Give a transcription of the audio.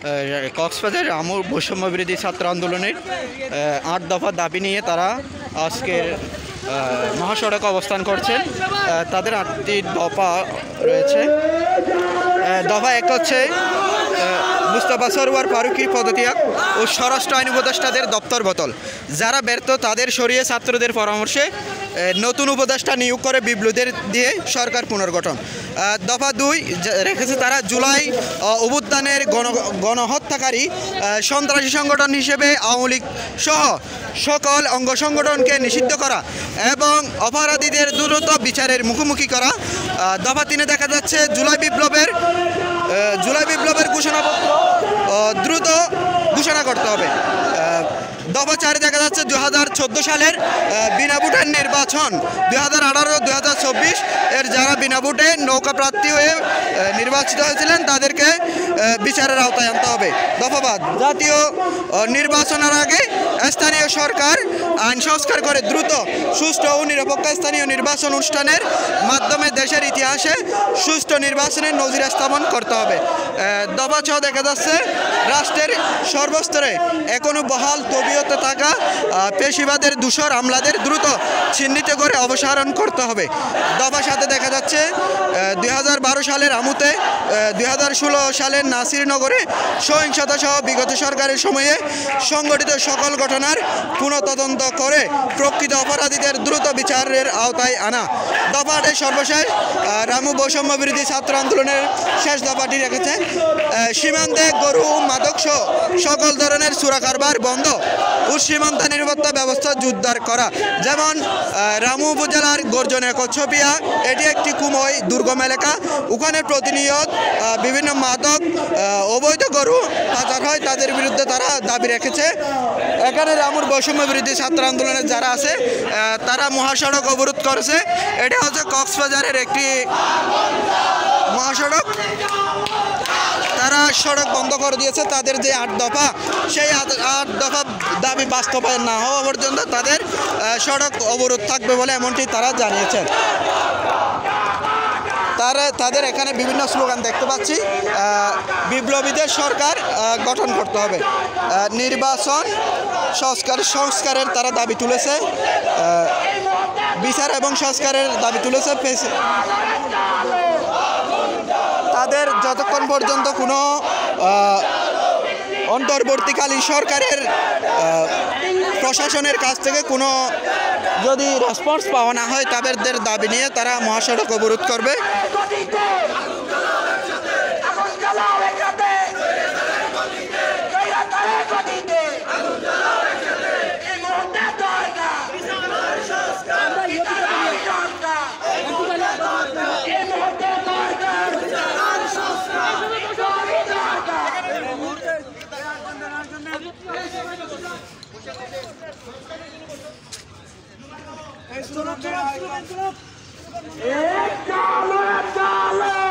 কক্সবাজার রামু বৈষম্য বিরোধী ছাত্র আন্দোলনের ৮ দফা দাবি নিয়ে তারা আজকের মহাসড়কে অবস্থান করছেন। তাদের ৮টি দফা রয়েছে। দফা ১ হচ্ছে মুস্তাফা সরওয়ার ফারুকী পদত্যাগ ও স্বরাষ্ট্র আইন উপদেষ্টাদের দপ্তর বদল। যারা ব্যর্থ তাদের সরিয়ে ছাত্রদের পরামর্শে নতুন উপদেষ্টা নিয়োগ করে বিপ্লবীদের দিয়ে সরকার পুনর্গঠন। দফা ২ রেখেছে তারা জুলাই অভ্যুত্থানের গণহত্যাকারী সন্ত্রাসী সংগঠন হিসেবে আওয়ামী লীগ সহ সকল অঙ্গ সংগঠনকে নিষিদ্ধ করা এবং অপরাধীদের দ্রুত বিচারের মুখোমুখি করা। দফা ৩ দেখা যাচ্ছে জুলাই বিপ্লবের ঘোষণাপত্র দ্রুত ঘোষণা করতে হবে। দফা ৪ দেখা যাচ্ছে 2014 সালের বিনা ভোটের নির্বাচন 2018-2024 এর যারা বিনা ভোটে নৌকা প্রার্থী হয়ে নির্বাচিত হয়েছিলেন তাদেরকে বিচারের আওতায় আনতে হবে। দফা ৫ জাতীয় নির্বাচনের আগে স্থানীয় সরকার আইন সংস্কার করে দ্রুত সুষ্ঠু ও নিরপেক্ষ স্থানীয় নির্বাচন অনুষ্ঠানের মাধ্যমে দেশের ইতিহাসে সুষ্ঠু নির্বাচনের নজির স্থাপন করতে হবে। দফা ৬ দেখা যাচ্ছে রাষ্ট্রের সর্বস্তরে এখনও বহাল তবিয়তে থাকা পেশিবাদের দূষর আমলাদের দ্রুত চিহ্নিত করে অপসারণ করতে হবে। দফা ৭ দেখা যাচ্ছে 2012 সালের আমুতে 2016 সালের নাসিরনগরে সহিংসতা সহ বিগত সরকারের সময়ে সংগঠিত সকল ঘটনার পুনঃতদন্ত করে প্রকৃত অপরাধীদের দ্রুত বিচারের আওতায় আনা। দফা ৮ সর্বশেষ রামু বৈষম্য বিরোধী ছাত্র আন্দোলনের শেষ দফাটি রেখেছে সীমান্তে গরু মাদক সহ সকল ধরনের চোরা কারবার বন্ধ ও সীমান্ত নিরাপত্তা ব্যবস্থা জোরদার করা। যেমন রামু উপজেলার গর্জনে কচ্ছপিয়া এটি একটি কুমই দুর্গম এলাকা, ওখানে প্রতিনিয়ত বিভিন্ন মাদক অবৈধ গরু পাচার হয়, তাদের বিরুদ্ধে তারা দাবি রেখেছে। এখানে রামুর বৈষম্য বিরোধী ছাত্র আন্দোলনের যারা আছে তারা মহাসড়ক অবরোধ করেছে। এটা হচ্ছে কক্সবাজারের একটি মহাসড়ক, তারা সড়ক বন্ধ করে দিয়েছে। তাদের যে ৮ দফা সেই ৮ দফা দাবি বাস্তবায়ন না হওয়া পর্যন্ত তাদের সড়ক অবরোধ থাকবে বলে এমনটি তারা জানিয়েছেন। তাদের এখানে বিভিন্ন স্লোগান দেখতে পাচ্ছি। বিপ্লবীদের সরকার গঠন করতে হবে, নির্বাচন সংস্কারের তারা দাবি তুলেছে, বিচার এবং সংস্কারের দাবি তুলেছে। তাদের যতক্ষণ পর্যন্ত কোনো অন্তর্বর্তীকালীন সরকারের প্রশাসনের কাছ থেকে কোনো যদি রেসপন্স পাওয়া না হয় তাদের দাবি নিয়ে তারা মহাসড়ক অবরোধ করবে। চলো